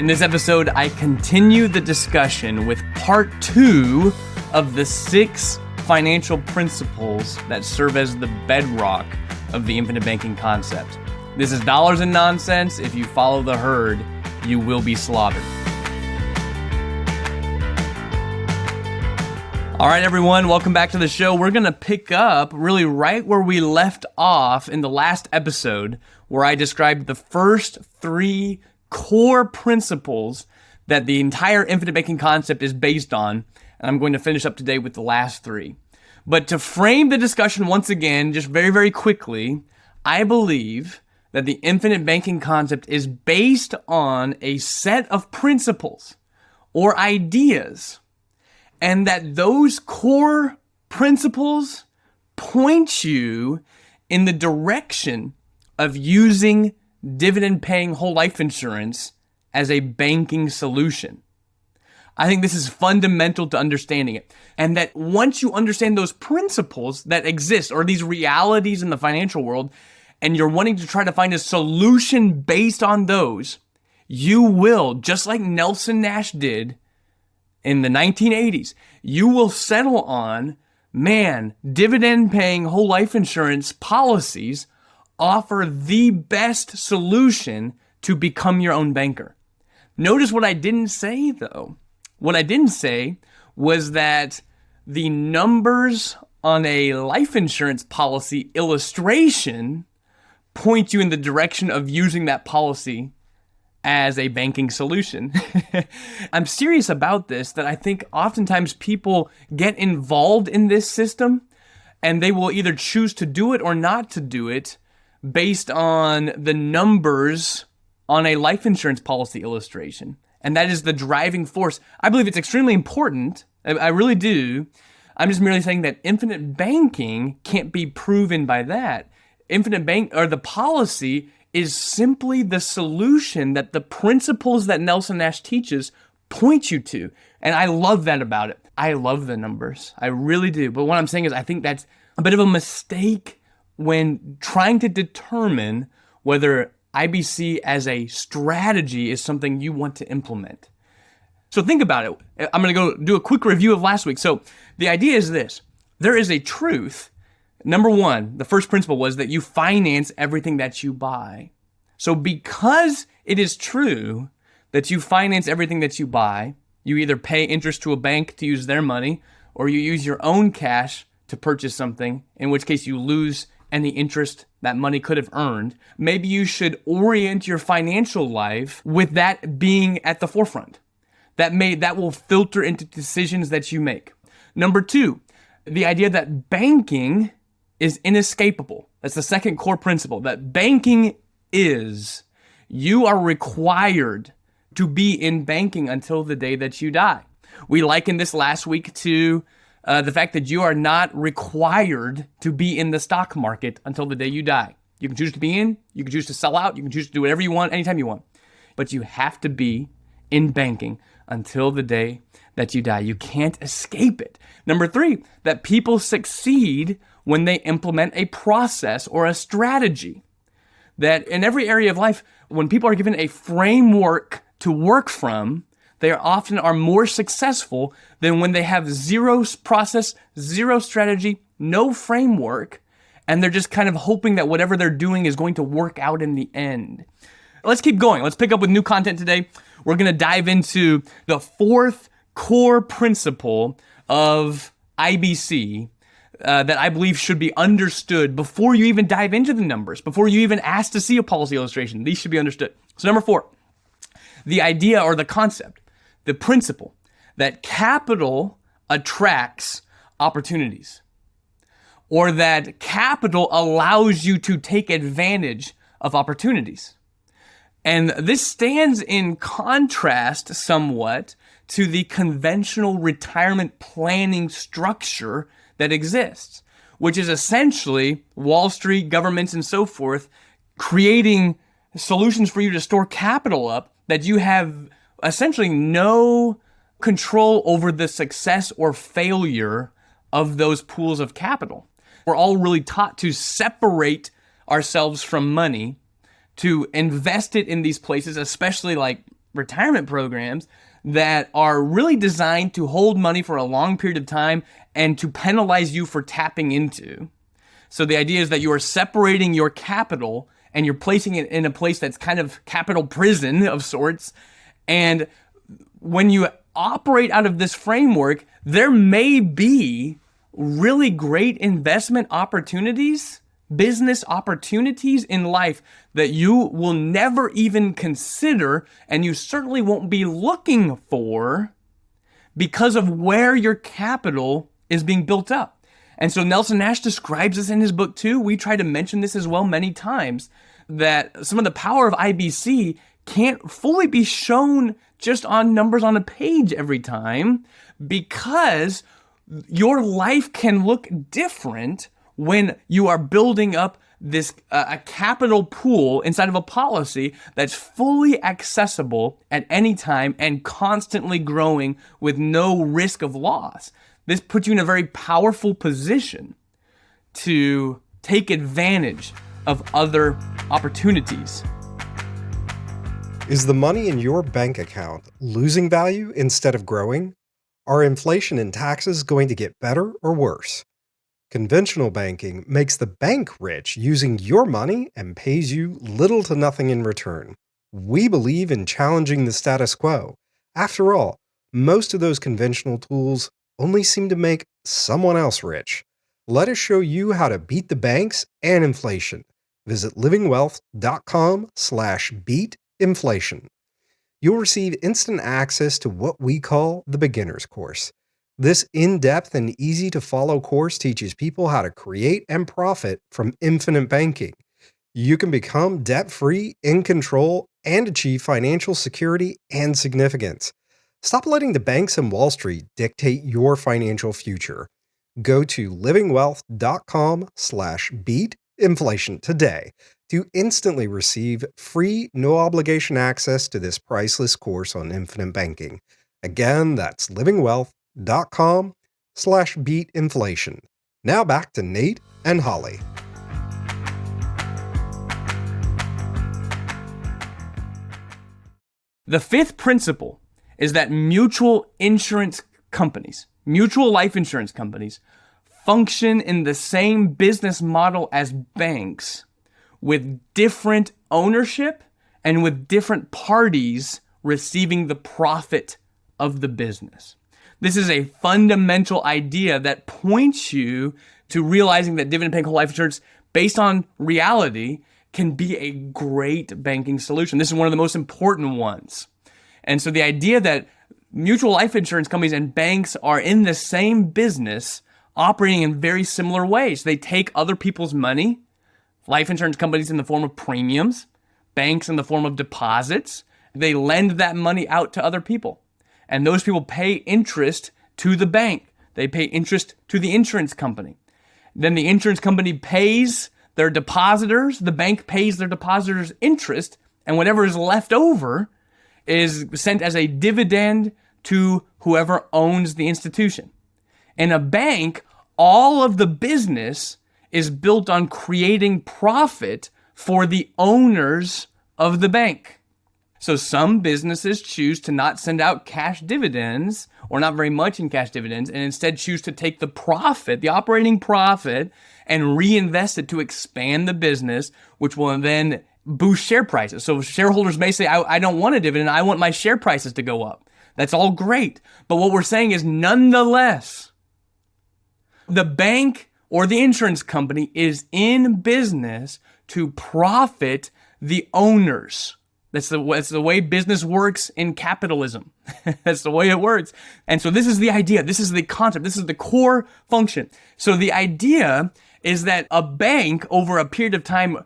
In this episode, I continue the discussion with part 2 of the 6 financial principles that serve as the bedrock of the infinite banking concept. This is dollars and nonsense. If you follow the herd, you will be slaughtered. All right, everyone, welcome back to the show. We're going to pick up really right where we left off in the last episode, where I described the first 3 core principles that the entire infinite banking concept is based on, and I'm going to finish up today with the last 3. But to frame the discussion once again, just very, very quickly, I believe that the infinite banking concept is based on a set of principles or ideas, and that those core principles point you in the direction of using dividend-paying whole life insurance as a banking solution. I think this is fundamental to understanding it. And that once you understand those principles that exist, or these realities in the financial world, and you're wanting to try to find a solution based on those, you will, just like Nelson Nash did in the 1980s, you will settle on, dividend-paying whole life insurance policies offer the best solution to become your own banker. Notice what I didn't say, though. What I didn't say was that the numbers on a life insurance policy illustration point you in the direction of using that policy as a banking solution. I'm serious about this, that I think oftentimes people get involved in this system and they will either choose to do it or not to do it based on the numbers on a life insurance policy illustration. And that is the driving force. I believe it's extremely important. I really do. I'm just merely saying that infinite banking can't be proven by that. The policy is simply the solution that the principles that Nelson Nash teaches point you to. And I love that about it. I love the numbers. I really do. But what I'm saying is I think that's a bit of a mistake when trying to determine whether IBC as a strategy is something you want to implement. So think about it. I'm going to go do a quick review of last week. So the idea is this. There is a truth. Number 1, the first principle was that you finance everything that you buy. So because it is true that you finance everything that you buy, you either pay interest to a bank to use their money, or you use your own cash to purchase something, in which case you lose any interest that money could have earned. Maybe you should orient your financial life with that being at the forefront. That will filter into decisions that you make. Number 2, the idea that banking is inescapable. That's the second core principle, that banking is, you are required to be in banking until the day that you die. We likened this last week to the fact that you are not required to be in the stock market until the day you die. You can choose to be in, you can choose to sell out, you can choose to do whatever you want, anytime you want. But you have to be in banking until the day that you die. You can't escape it. Number 3, that people succeed when they implement a process or a strategy. That in every area of life, when people are given a framework to work from, they often are more successful than when they have zero process, zero strategy, no framework, and they're just kind of hoping that whatever they're doing is going to work out in the end. Let's keep going. Let's pick up with new content today. We're going to dive into the 4th core principle of IBC that I believe should be understood before you even dive into the numbers, before you even ask to see a policy illustration. These should be understood. So number 4, the idea or the concept, the principle that capital attracts opportunities, or that capital allows you to take advantage of opportunities. And this stands in contrast somewhat to the conventional retirement planning structure that exists, which is essentially Wall Street, governments, and so forth, creating solutions for you to store capital up that you have essentially no control over the success or failure of those pools of capital. We're all really taught to separate ourselves from money, to invest it in these places, especially like retirement programs that are really designed to hold money for a long period of time and to penalize you for tapping into. So the idea is that you are separating your capital and you're placing it in a place that's kind of capital prison of sorts. And when you operate out of this framework, there may be really great investment opportunities, business opportunities in life that you will never even consider, and you certainly won't be looking for because of where your capital is being built up. And so Nelson Nash describes this in his book too. We try to mention this as well many times, that some of the power of IBC can't fully be shown just on numbers on a page every time, because your life can look different when you are building up this a capital pool inside of a policy that's fully accessible at any time and constantly growing with no risk of loss. This puts you in a very powerful position to take advantage of other opportunities. Is the money in your bank account losing value instead of growing? Are inflation and taxes going to get better or worse? Conventional banking makes the bank rich using your money and pays you little to nothing in return. We believe in challenging the status quo. After all, most of those conventional tools only seem to make someone else rich. Let us show you how to beat the banks and inflation. Visit livingwealth.com/beatinflation. You'll receive instant access to what we call the beginner's course. This in-depth and easy-to-follow course teaches people how to create and profit from infinite banking. You can become debt-free, in control, and achieve financial security and significance. Stop letting the banks and Wall Street dictate your financial future. Go to livingwealth.com/beatinflation today to instantly receive free, no-obligation access to this priceless course on infinite banking. Again, that's livingwealth.com/beatinflation. Now back to Nate and Holly. The fifth principle is that mutual life insurance companies, function in the same business model as banks, with different ownership and with different parties receiving the profit of the business. This is a fundamental idea that points you to realizing that dividend-paying whole life insurance, based on reality, can be a great banking solution. This is one of the most important ones. And so the idea that mutual life insurance companies and banks are in the same business, operating in very similar ways. They take other people's money, life insurance companies in the form of premiums, banks in the form of deposits. They lend that money out to other people. And those people pay interest to the bank. They pay interest to the insurance company. Then the insurance company pays their depositors, the bank pays their depositors interest, and whatever is left over is sent as a dividend to whoever owns the institution. In a bank, all of the business is built on creating profit for the owners of the bank. So some businesses choose to not send out cash dividends, or not very much in cash dividends, and instead choose to take the profit, the operating profit, and reinvest it to expand the business, which will then boost share prices. So shareholders may say, I don't want a dividend, I want my share prices to go up. That's all great. But what we're saying is, nonetheless, the bank or the insurance company is in business to profit the owners. That's the way business works in capitalism. That's the way it works. And so this is the idea. This is the concept. This is the core function. So the idea is that a bank, over a period of time,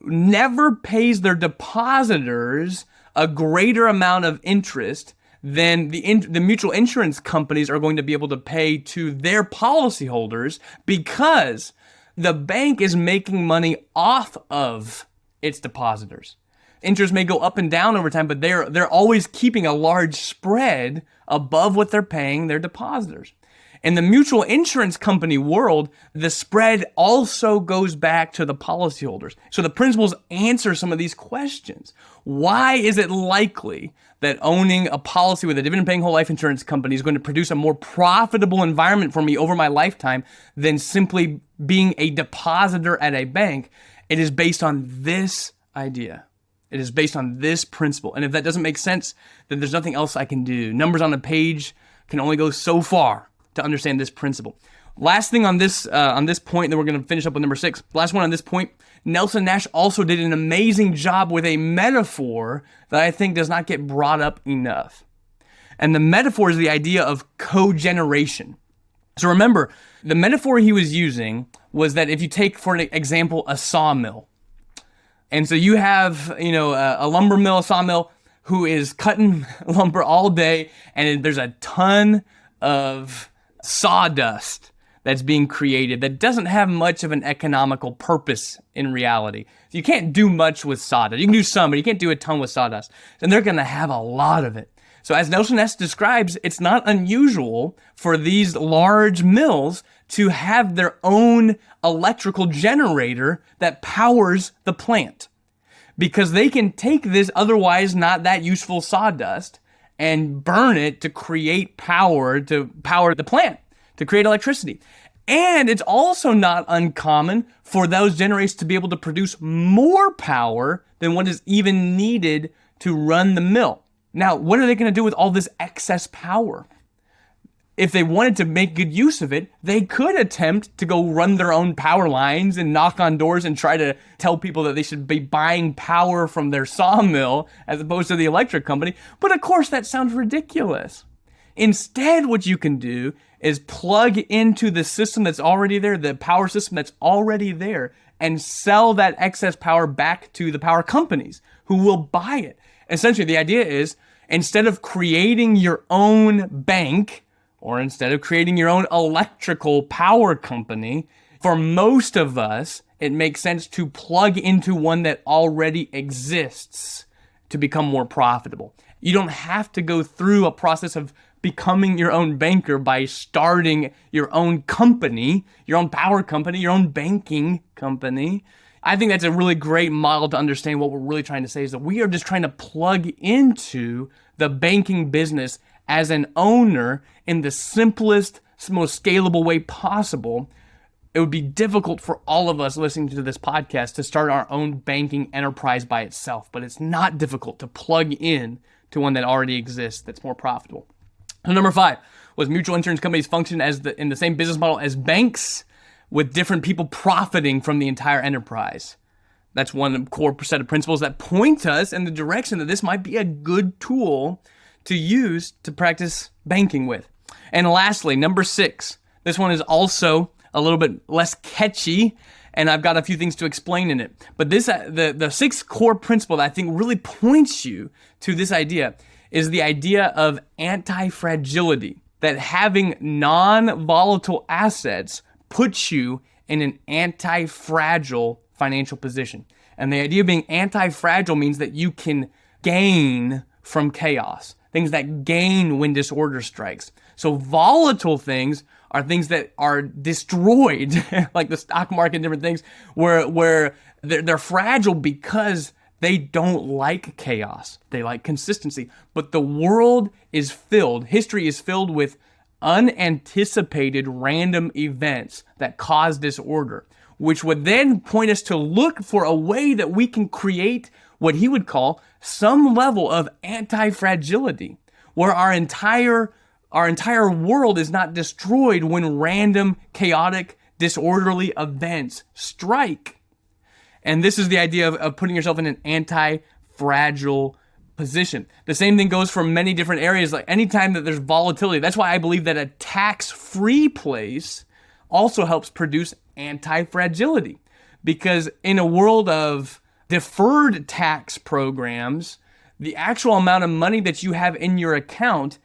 never pays their depositors a greater amount of interest than the mutual insurance companies are going to be able to pay to their policyholders, because the bank is making money off of its depositors. Interest may go up and down over time, but they're always keeping a large spread above what they're paying their depositors. In the mutual insurance company world, the spread also goes back to the policyholders. So the principles answer some of these questions. Why is it likely that owning a policy with a dividend-paying whole life insurance company is going to produce a more profitable environment for me over my lifetime than simply being a depositor at a bank? It is based on this idea. It is based on this principle. And if that doesn't make sense, then there's nothing else I can do. Numbers on a page can only go so far to understand this principle. Last thing on this point, then we're going to finish up with number 6. Last one on this point, Nelson Nash also did an amazing job with a metaphor that I think does not get brought up enough. And the metaphor is the idea of cogeneration. So remember, the metaphor he was using was that if you take, for an example, a sawmill. And so you have, a lumber mill, a sawmill, who is cutting lumber all day, and there's a ton of sawdust that's being created that doesn't have much of an economical purpose in reality. You can't do much with sawdust. You can do some, but you can't do a ton with sawdust. And they're going to have a lot of it. So as Nelson Nash describes, it's not unusual for these large mills to have their own electrical generator that powers the plant, because they can take this otherwise not that useful sawdust and burn it to create power, to power the plant, to create electricity. And it's also not uncommon for those generators to be able to produce more power than what is even needed to run the mill. Now, what are they going to do with all this excess power? If they wanted to make good use of it, they could attempt to go run their own power lines and knock on doors and try to tell people that they should be buying power from their sawmill as opposed to the electric company. But of course, that sounds ridiculous. Instead, what you can do is plug into the system that's already there, the power system that's already there, and sell that excess power back to the power companies who will buy it. Essentially, the idea is, instead of creating your own bank, or instead of creating your own electrical power company, for most of us, it makes sense to plug into one that already exists to become more profitable. You don't have to go through a process of becoming your own banker by starting your own company, your own power company, your own banking company. I think that's a really great model to understand what we're really trying to say, is that we are just trying to plug into the banking business as an owner in the simplest, most scalable way possible. It would be difficult for all of us listening to this podcast to start our own banking enterprise by itself, but it's not difficult to plug in to one that already exists that's more profitable. So number 5 was mutual insurance companies function in the same business model as banks, with different people profiting from the entire enterprise. That's one core set of principles that point us in the direction that this might be a good tool to use to practice banking with. And lastly, number 6, this one is also a little bit less catchy, and I've got a few things to explain in it. But this, the 6th core principle that I think really points you to this idea is the idea of anti-fragility, that having non-volatile assets puts you in an anti-fragile financial position. And the idea of being anti-fragile means that you can gain from chaos, things that gain when disorder strikes. So volatile things are things that are destroyed, like the stock market and different things, where they're fragile because they don't like chaos. They like consistency. But the world is filled, history is filled with unanticipated random events that cause disorder, which would then point us to look for a way that we can create what he would call some level of anti-fragility, where our entire world is not destroyed when random, chaotic, disorderly events strike. And this is the idea of putting yourself in an anti-fragile position. The same thing goes for many different areas. Like anytime that there's volatility, that's why I believe that a tax-free place also helps produce anti-fragility. Because in a world of deferred tax programs, the actual amount of money that you have in your account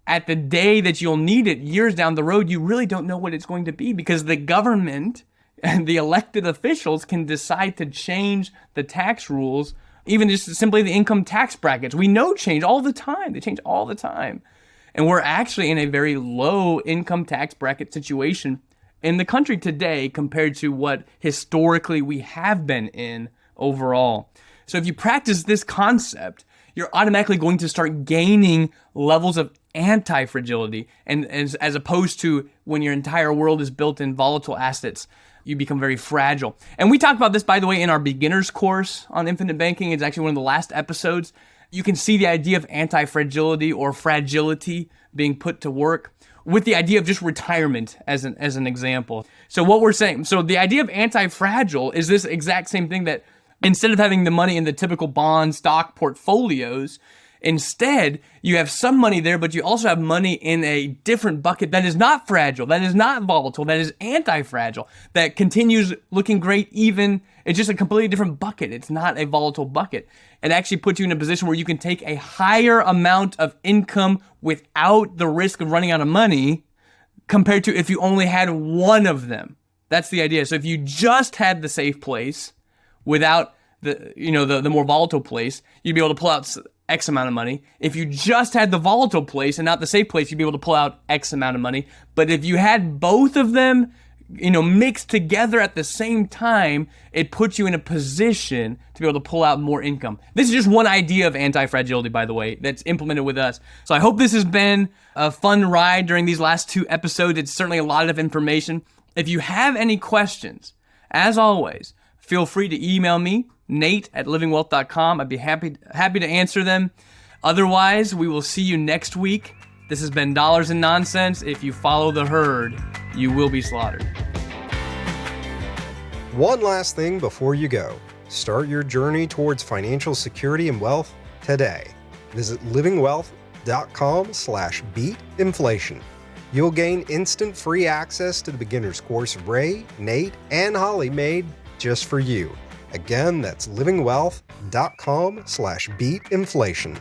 at the day that you'll need it years down the road, you really don't know what it's going to be, because the government and the elected officials can decide to change the tax rules, even just simply the income tax brackets. We know change all the time. They change all the time. And we're actually in a very low income tax bracket situation in the country today compared to what historically we have been in overall. So if you practice this concept, you're automatically going to start gaining levels of anti-fragility, and as opposed to when your entire world is built in volatile assets, you become very fragile. And we talked about this, by the way, in our beginner's course on infinite banking. It's actually one of the last episodes. You can see the idea of anti-fragility or fragility being put to work with the idea of just retirement as an example. So what we're saying, so the idea of anti-fragile is this exact same thing, that instead of having the money in the typical bond stock portfolios, instead, you have some money there, but you also have money in a different bucket that is not fragile, that is not volatile, that is anti-fragile, that continues looking great even, it's just a completely different bucket. It's not a volatile bucket. It actually puts you in a position where you can take a higher amount of income without the risk of running out of money compared to if you only had one of them. That's the idea. So if you just had the safe place without the more volatile place, you'd be able to pull out X amount of money. If you just had the volatile place and not the safe place, you'd be able to pull out X amount of money. But if you had both of them, mixed together at the same time, it puts you in a position to be able to pull out more income. This is just one idea of anti-fragility, by the way, that's implemented with us. So I hope this has been a fun ride during these last 2 episodes. It's certainly a lot of information. If you have any questions, as always, feel free to email me, Nate@livingwealth.com. I'd be happy to answer them. Otherwise, we will see you next week. This has been Dollars and Nonsense. If you follow the herd, you will be slaughtered. One last thing before you go. Start your journey towards financial security and wealth today. Visit livingwealth.com/beatinflation. You'll gain instant free access to the beginner's course Ray, Nate, and Holly made just for you. Again, that's livingwealth.com/beatinflation.